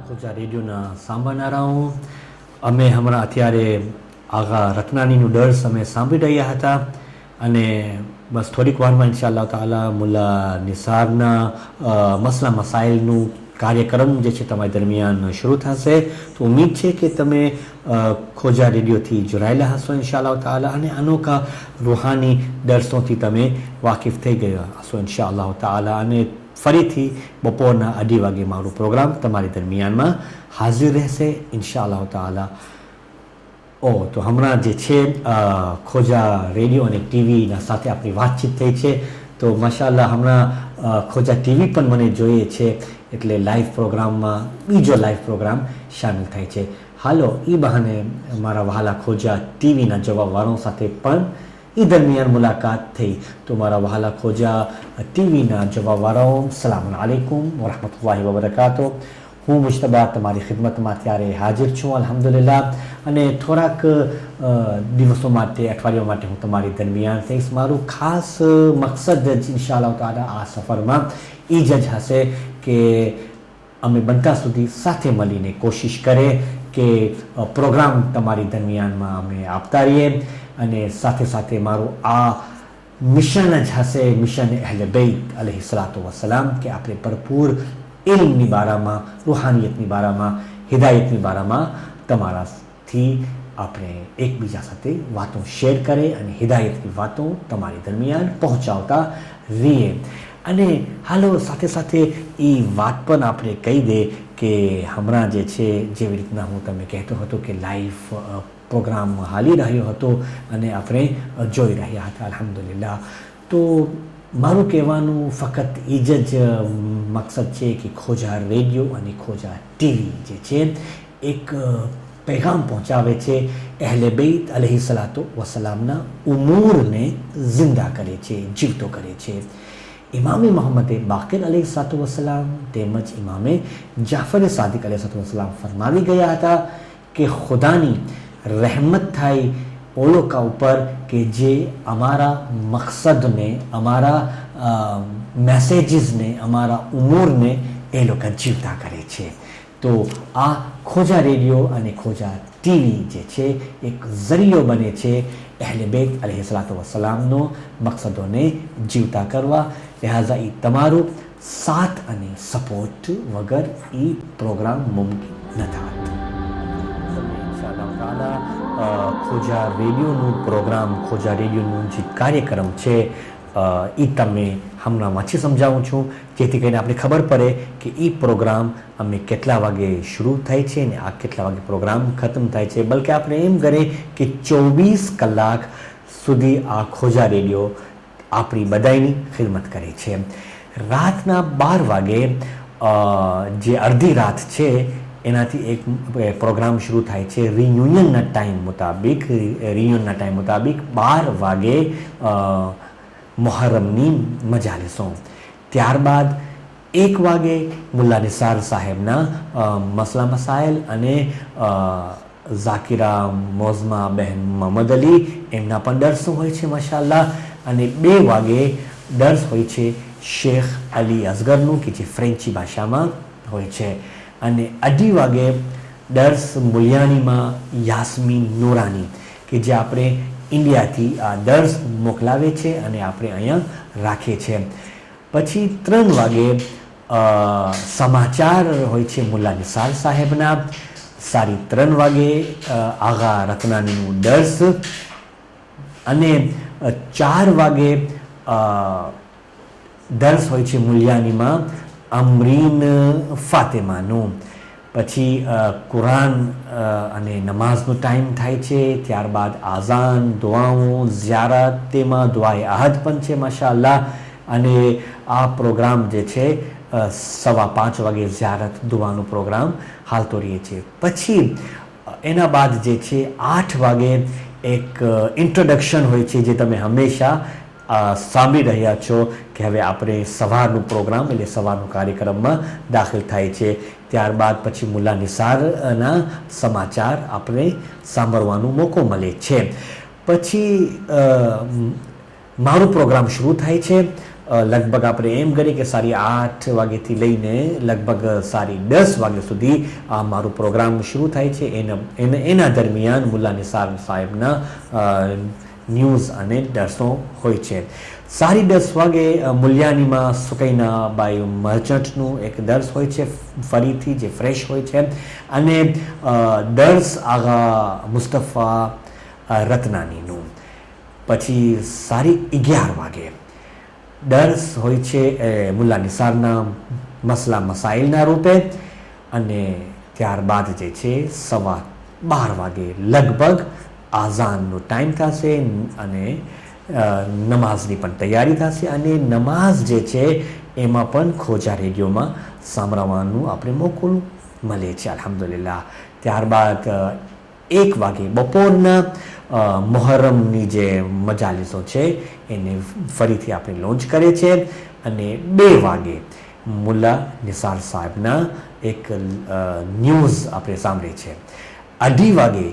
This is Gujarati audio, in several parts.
ખોજા રેડિયોના સાંભળનારાઓ અમે હમણાં અત્યારે આઘા રત્નાનીનું દર્સ અમે સાંભળી રહ્યા હતા અને બસ થોડીક વારમાં ઇન્શાઅલ્લાહ તાલા મુલ્લા નિસારના મસલા મસાઇલનું કાર્યક્રમ જે છે તમારી દરમિયાન શરૂ થશે. તો ઉમ્મીદ છે કે તમે ખોજા રેડિયોથી જોડાયેલા હશો ઇન્શાઅલ્લાહ તાલા અને અનોખા રૂહાની દર્શોથી તમે વાકેફ થઈ ગયા હશો ઇન્શાઅલ્લાહ તાલા. અને ફરીથી બપોરના 2:30 વાગે મારું પ્રોગ્રામ તમારી દરમિયાનમાં હાજર રહેશે ઇન્શાઅલ્લાહ તાલા. તો હમણાં જે છે ખોજા રેડિયો અને ટીવીના સાથે આપણી વાતચીત થઈ છે. તો માશાઅલ્લાહ હમણાં ખોજા ટીવી પણ મને જોઈએ છે એટલે લાઈવ પ્રોગ્રામમાં બીજો લાઈવ પ્રોગ્રામ સામેલ થાય છે. હાલો એ બહાને મારા વહાલા ખોજા ટીવીના જવાબવાળો સાથે પણ એ દરમિયાન મુલાકાત થઈ. તો મારા વહાલા ખોજા ટીવીના જવાબવાળાઓ સલામ અલૈકુમ વરહમતુલ્લાહિ વબરકાતુહ. હું મુજતબા તમારી ખિદમતમાં ત્યારે હાજર છું અલ્હમ્દુલિલ્લાહ. અને થોડાક દિવસો માટે અઠવાડિયા માટે હું તમારી દરમિયાન થઈશ. મારું ખાસ મકસદ જ ઇન્શાઅલ્લાહ તાલા આ સફરમાં એ જ હશે કે અમે બનતા સુધી સાથે મળીને કોશિશ કરે કે પ્રોગ્રામ તમારી દરમિયાનમાં અમે આપતા રહીએ અને સાથે સાથે મારું આ મિશન જ હશે, મિશન અહલે બેત અલૈહિસ્સલાતુ વસ્સલામ, કે આપણે ભરપૂર ઇલ્મની બારામાં, રૂહાનિયતની બારામાં, હિદાયતની બારામાં તમારાથી આપણે એકબીજા સાથે વાતો શેર કરે અને હિદાયતની વાતો તમારી દરમિયાન પહોંચાડતા રહીએ. અને હાલો સાથે સાથે એ વાત પણ આપણે કહી દે કે હમણાં જે છે જેવી રીતના હું તમને કહેતો હતો કે લાઈવ પ્રોગ્રામ હાલી રહ્યો હતો અને આપણે જોઈ રહ્યા હતા અલ્હમ્દુલિલ્લાહ. તો મારું કહેવાનું ફક્ત એ જ મકસદ છે કે ખોજા રેડિયો અને ખોજા ટીવી જે છે એક पैगाम पहुँचावे છે अहले बैत अलैहिस्सलातु वस्सलामના ઉમૂરને જિંદા કરે છે, જીવતો કરે છે. ઇમામે મોહમ્મદ બાકિર अलैहिस्सलातु वस्सलाम તેમજ ઇમામે જાફર સાદિક अलैहिस्सलातु वस्सलाम ફરમાવી ગયા હતા કે ખુદાની રહેમત થાય ઓ લોકો ઉપર કે જે અમારા મકસદને, અમારા મેસેજીસને, અમારા ઉમૂરને એ લોકો જીવતા કરે છે. તો આ ખોજા રેડિયો અને ખોજા ટીવી જે છે એક ઝરિયો બને છે અહલે બેત અલૈહિસ્સલાતુ વસ્સલામનો મકસદોને જીવતા કરવા. લિહાઝા એ તમારું સાથ અને સપોર્ટ વગર એ પ્રોગ્રામ મુમકિન ન થાત. ઇન્શાઅલ્લાહ તાલા ખોજા રેડિયોનું પ્રોગ્રામ, ખોજા રેડિયોનું જે કાર્યક્રમ છે એ તમને હમણાં વાંચી સમજાવું છું જેથી કરીને આપણે ખબર પડે કે એ પ્રોગ્રામ અમે કેટલા વાગે શરૂ થાય છે અને આ કેટલા વાગે પ્રોગ્રામ ખતમ થાય છે. બલકે આપણે એમ કરીએ કે 24 કલાક સુધી આ ખોજા રેડિયો આપણી બધાની ખિદમત કરે છે. રાતના 12 વાગે જે અડધી રાત છે એનાથી એક પ્રોગ્રામ શરૂ થાય છે રિયુનિયનના ટાઈમ મુતાબિક. 12 વાગે મુહર્રમની મજાલિસો. ત્યારબાદ 1 વાગે મુલ્લા નિસાર સાહેબના મસલા મસાઇલ અને ઝાકિરા મોઝમા બહેન મોહમ્મદ અલી એમના પણ દર્સ હોય છે માશાઅલ્લાહ. અને 2 વાગે દર્સ હોય છે શેખ અલી અસગરનું કે જે ફ્રેન્ચી ભાષામાં હોય છે. અને 2:30 વાગે દર્સ મુલિયાનીમાં યાસ્મીન નૂરાની કે જે આપણે ઇન્ડિયાથી આ દર્સ મોકલાવે છે અને આપણે અહીંયા રાખીએ છીએ. પછી 3 વાગે સમાચાર હોય છે મુલ્લા નિસાર સાહેબના. 3:30 વાગે આઘા રત્નાનીનું દર્સ અને 4 વાગે દર્સ હોય છે મુલિયાનીમાં અમરીન ફાતેમાનું. પછી કુરાન અને નમાઝનો ટાઈમ થાય છે. ત્યારબાદ આઝાન, દુઆઓ, ઝિયારત, તેમાં દુઆએ અહદ પણ છે માશાઅલ્લાહ. અને આ પ્રોગ્રામ જે છે 5:15 વાગે ઝિયારત દુઆનો પ્રોગ્રામ હાલતો રહે છે. પછી એના બાદ જે છે 8 વાગે એક ઇન્ટ્રોડક્શન હોય છે જે તમે હંમેશા સાંભળી રહ્યા છો કે હવે આપણે સવારનું પ્રોગ્રામ એટલે સવારનું કાર્યક્રમમાં દાખલ થાય છે. ત્યારબાદ પછી મુલ્લા નિસારના સમાચાર આપણે સાંભળવાનો મોકો મળે છે. પછી મારો પ્રોગ્રામ શરૂ થાય છે લગભગ આપણે એમ કરીએ કે 8:30 વાગ્યાથી લઈને લગભગ 10:30 વાગ્યા સુધી આ મારું પ્રોગ્રામ શરૂ થાય છે. એના દરમિયાન મુલ્લા નિસાર સાહેબના ન્યૂઝ અને દર્શો હોય છે. 10:30 વાગે મુલ્યાનીમાં સુકૈનાબાઈ મર્ચન્ટનું એક દર્શ હોય છે ફરીથી, જે ફ્રેશ હોય છે. અને દર્શ આગા મુસ્તફા રતનાનીનું. પછી 11:30 વાગે દર્સ હોય છે મુલ્લા નિસારના મસલા મસાઇલના રૂપે. અને ત્યારબાદ જે છે 12:15 વાગે લગભગ આઝાનનો ટાઈમ થશે અને નમાઝની પણ તૈયારી થશે. અને નમાઝ જે છે એમાં પણ ખોજા રેડિયોમાં સાંભળવાનું આપણે મોકો મળે છે અલ્હમ્દુલિલ્લાહ. ત્યારબાદ 1 વાગે બપોરના મુહર્રમની જે મજાલિસો છે એને ફરીથી આપણે લોન્ચ કરે છે. અને 2 વાગે મુલ્લા નિસાર સાહેબના એક ન્યૂઝ આપણે સાંભળે છે. 2:30 વાગે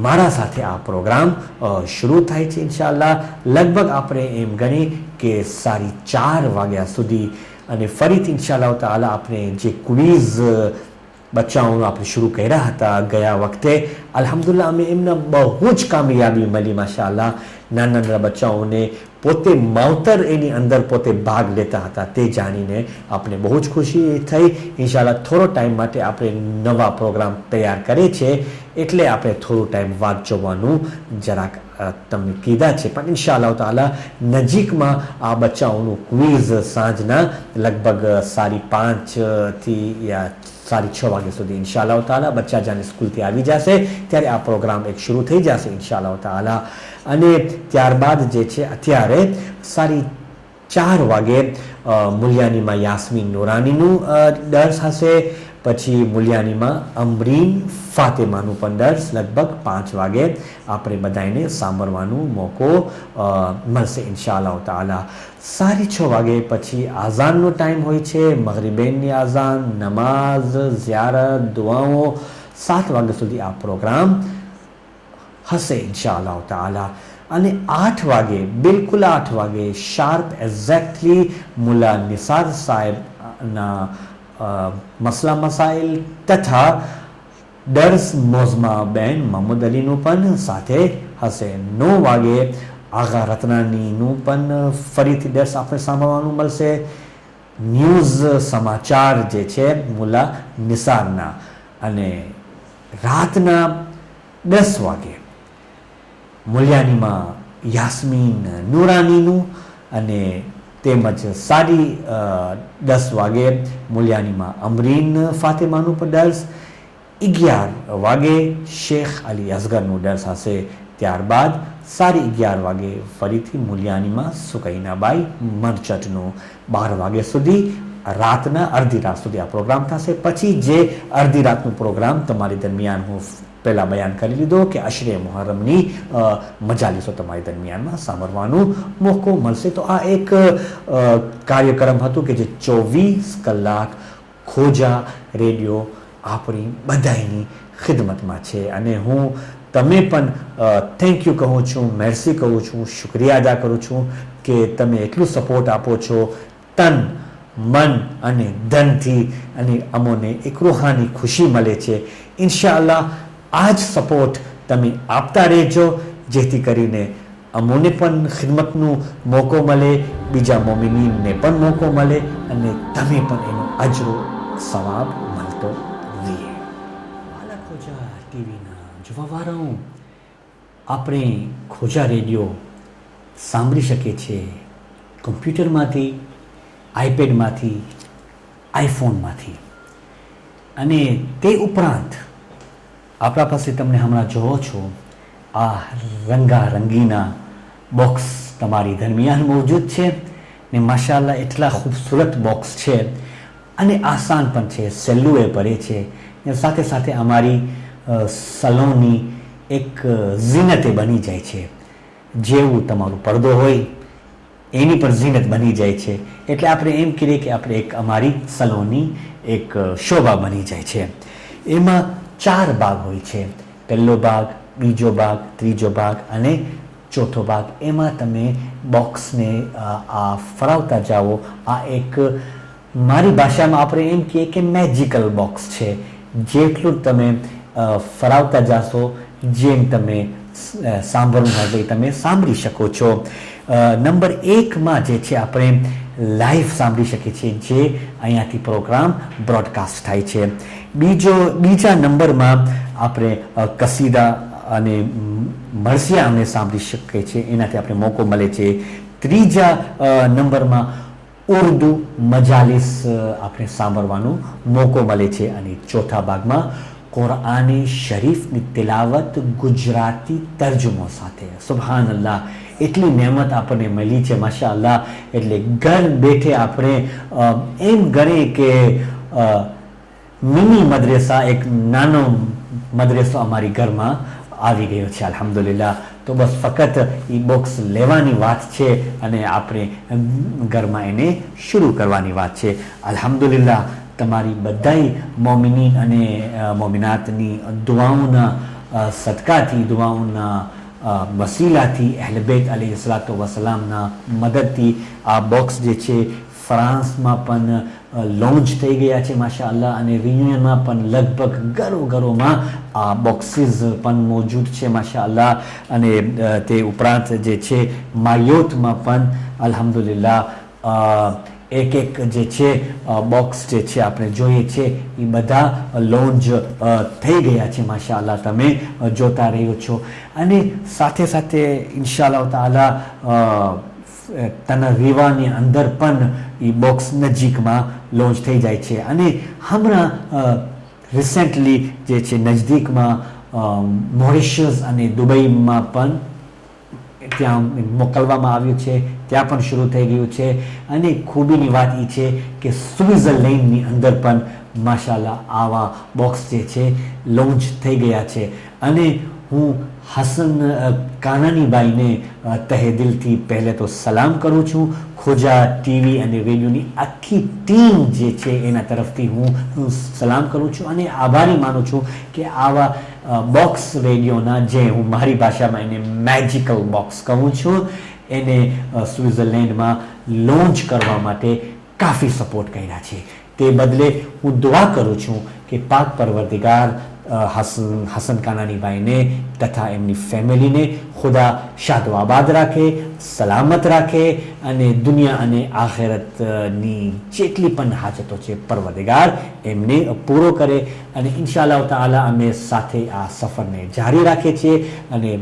મારા સાથે આ પ્રોગ્રામ શરૂ થાય છે ઇન્શાઅલ્લાહ. લગભગ આપણે એમ ગણી કે 4:30 વાગ્યા સુધી. અને ફરીથી ઇન્શાઅલ્લાહ તાઆલા આપણે જે ક્વિઝ બચ્ચાઓનું આપણે શરૂ કર્યા હતા ગયા વખતે, અલ્હમ્દુલિલ્લાહ અમે એમના બહુ જ કામયાબી મળી માશાઅલ્લાહ. નાના નાના બચ્ચાઓને પોતે માવતર એની અંદર પોતે ભાગ લેતા હતા તે જાણીને આપણે બહુ જ ખુશી થઈ. ઇન્શાઅલ્લાહ થોડો ટાઈમ માટે આપણે નવા પ્રોગ્રામ તૈયાર કરે છે એટલે આપણે થોડું ટાઈમ વાત જોવાનું જરાક તમને કીધા છે. પણ ઇન્શાઅલ્લાહ તાઆલા નજીકમાં આ બચ્ચાઓનું ક્વિઝ સાંજના લગભગ 5:30 યા 6:30 વાગ્યા સુધી ઇન્શાઅલ્લાહ તાઆલા બચ્ચા જાને સ્કૂલથી આવી જશે ત્યારે આ પ્રોગ્રામ એક શરૂ થઈ જશે ઇન્શાઅલ્લાહ તાઆલા. અને ત્યારબાદ જે છે અત્યારે 4:30 વાગે મુલ્યાનીમાં યાસ્મીન નૂરાનીનું દર્સ હશે. પછી મુલ્યાનીમાં અમરીન ફાતેમાનું પણ દર્સ લગભગ 5 વાગે આપણે બધાને સાંભળવાનું મોકો મળશે ઇન્શાઅલ્લાહ તાઆલા. 6:30 વાગે પછી આઝાનનો ટાઈમ હોય છે, મગરિબેનની આઝાન, નમાઝ, ઝિયારત, દુઆઓ. 7 વાગ્યા સુધી આ પ્રોગ્રામ હશે ઇન્શાઅલ્લાહ તાઆલા. અને 8 વાગે બિલકુલ 8 વાગે શાર્પ એક્ઝેક્ટલી મુલ્લા નિસાર સાહેબના મસલા મસાઇલ તથા દર્સ મોઝમા બેન મહમદ અલીનું પણ સાથે હશે. 9 વાગે આગા રતનાનીનું પણ ફરીથી દર્સ આપણે સાંભળવાનું મળશે. ન્યૂઝ સમાચાર જે છે મુલ્લા નિસારના. અને રાતના 10 વાગે મુલ્યાનીમાં યાસ્મીન નૂરાનીનું અને તેમજ 10:30 વાગે મુલ્યાનીમાં અમરીન ફાતેમાનું પણ દર્સ. 11 વાગે શેખ અલી અસગરનું દર્સ હશે. ત્યારબાદ 11:30 વાગે ફરીથી મુલ્યાનીમાં સુકૈનાબાઈ મર્ચન્ટનું. 12 વાગ્યા સુધી રાતના અડધી રાત સુધી આ પ્રોગ્રામ થશે. પછી જે અડધી રાતનું પ્રોગ્રામ તમારી દરમિયાન હું પહેલાં બયાન કરી લીધો કે અશરે મુહર્રમની મજાલિસો તમારી દરમિયાનમાં સાંભળવાનું મોકો મળશે. તો આ એક કાર્યક્રમ હતું કે જે 24 કલાક ખોજા રેડિયો આપણી બધાની ખિદમતમાં છે. અને હું તમે પણ થેન્ક યુ કહું છું, મેર્સી કહું છું, શુક્રિયા અદા કરું છું કે તમે એટલું સપોર્ટ આપો છો તન મન અને ધનથી. અને અમોને એક રૂહાની ખુશી મળે છે. ઇન્શાઅલ્લાહ આ જ સપોર્ટ તમે આપતા રહેજો જેથી કરીને અમોને પણ ખિદમતનું મોકો મળે, બીજા મોમિનીનને પણ મોકો મળે અને તમે પણ એનો અજરો સવાબ મળતો રહે. વાલા ખોજા ટીવીના જોવાવાળાઓ, આપણે ખોજા રેડિયો સાંભળી શકીએ છીએ કમ્પ્યુટરમાંથી, આઈપેડમાંથી, આઈફોનમાંથી. અને તે ઉપરાંત આપણા પાસે તમને હમણાં જોવો છો આ રંગારંગીના બોક્સ તમારી દરમિયાન મોજૂદ છે ને માશાઅલ્લાહ એટલા ખૂબસૂરત બોક્સ છે અને આસાન પણ છે, સહેલું એ પડે છે ને સાથે સાથે અમારી સલોની એક ઝીનતે બની જાય છે. જેવું તમારું પડદો હોય એની પર ઝીનત બની જાય છે. એટલે આપણે એમ કહીએ કે આપણે એક અમારી સલોની એક શોભા બની જાય છે. એમાં 4 ભાગ હોય છે. પહેલો ભાગ, બીજો ભાગ, ત્રીજો ભાગ અને ચોથો ભાગ, એમાં તમે બોક્સને આ ફરાવતા જાઓ. આ એક મારી ભાષામાં આપણે એમ કહીએ કે મેજિકલ બોક્સ છે. જેટલું તમે ફરાવતા જાશો, જેમ તમે સાંભળવું હોય તમે સાંભળી શકો છો. નંબર 1માં જે છે આપણે લાઈવ સાંભળી શકીએ છીએ, જે અહીંયાથી પ્રોગ્રામ બ્રોડકાસ્ટ થાય છે. બીજા નંબરમાં આપણે કસીદા અને મરસિયાને સાંભળી શકીએ છીએ, એનાથી આપણે મોકો મળે છે. ત્રીજા નંબરમાં ઉર્દુ મજાલિસ આપણે સાંભળવાનો મોકો મળે છે. અને ચોથા ભાગમાં કુરઆને શરીફની તિલાવત ગુજરાતી તર્જુમો સાથે. સુબહાન અલ્લાહ, એટલી નહેમત આપણને મળી છે માશા અલ્લાહ. એટલે ઘર બેઠે આપણે એમ ગણીએ કે મિની મદ્રેસા, એક નાનો મદ્રેસો અમારી ઘરમાં આવી ગયો છે અલ્હમ્દુલિલ્લાહ. તો બસ ફક્ત એ બોક્સ લેવાની વાત છે અને આપણે ઘરમાં એને શરૂ કરવાની વાત છે. અલ્હમ્દુલિલ્લાહ, તમારી બધાય મોમિનીન અને મોમિનાતની દુઆઓના સદકાથી, દુઆઓના વસીલાથી, અહલે બેત અલૈહિસ્સલાતુ વસલામના મદદથી આ બોક્સ જે છે ફ્રાન્સમાં પણ લોન્ચ થઈ ગયા છે માશા અલ્લાહ. અને રિયુનિયનમાં પણ લગભગ ઘરોમાં આ બોક્સીસ પણ મોજૂદ છે માશા અલ્લાહ. અને તે ઉપરાંત જે છે માયોતમાં પણ અલ્હમ્દુલિલ્લાહ એક જે છે બોક્સ જે છે આપણે જોઈએ છે એ બધા લોન્ચ થઈ ગયા છે માશા અલ્લાહ. તમે જોતા રહ્યો છો. અને સાથે સાથે ઇન્શાઅલ્લાહ તાઆલા તનરીવાની અંદર પણ એ બોક્સ નજીકમાં લોન્ચ થઈ જાય છે. અને હમણાં રિસેન્ટલી જે છે નજદીકમાં મોરિશિયસ અને દુબઈમાં પણ ત્યાં મોકલવામાં આવ્યું છે, ત્યાં પણ શરૂ થઈ ગયું છે. અને ખૂબીની વાત એ છે કે સ્વિટ્ઝરલેન્ડની અંદર પણ માશાઅલ્લાહ આવા બોક્સ જે છે લોન્ચ થઈ ગયા છે. અને હું હસન કાનાનીભાઈને તહે દિલથી પહેલે તો સલામ કરું છું. ખોજા ટીવી અને રેડિયોની આખી ટીમ જે છે એના તરફથી હું સલામ કરું છું અને આભારી માનું છું કે આવા બોક્સ રેડિયોના, જે હું મારી ભાષામાં એને મેજિકલ બોક્સ કહું છું, એને સ્વિટ્ઝરલેન્ડમાં લોન્ચ કરવા માટે કાફી સપોર્ટ કર્યા છે. તે બદલે હું દુઆ કરું છું કે પાક પરવરદિગાર હસન કાનાનીભાઈને તથા એમની ફેમિલીને ખુદા શાદ આબાદ રાખે, સલામત રાખે અને દુનિયા અને આખિરતની જેટલી પણ હાજતો છે પરવરદિગાર એમને પૂરો કરે. અને ઇન્શાઅલ્લાહ તાઆલા અમે સાથે આ સફરને જારી રાખીએ છીએ. અને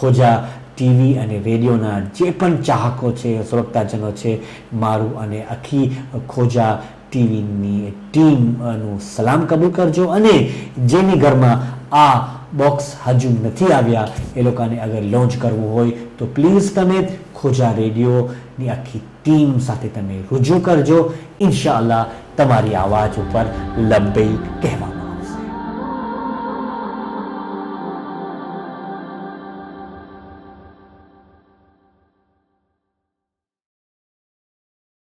ખોજા ટીવી અને રેડિયોના જે પણ ચાહકો છે, સુરક્ષાજનો છે, મારું અને આખી ખોજા ટીવીની ટીમનું સલામ કબૂલ કરજો. અને જેની ઘરમાં આ બોક્સ હજુ નથી આવ્યા, એ લોકોને અગર લોન્ચ કરવું હોય તો પ્લીઝ તમે ખોજા રેડિયોની આખી ટીમ સાથે તમે રજૂ કરજો. ઇન્શાઅલ્લાહ તમારી આવાજ ઉપર લબ્બૈક કહેવા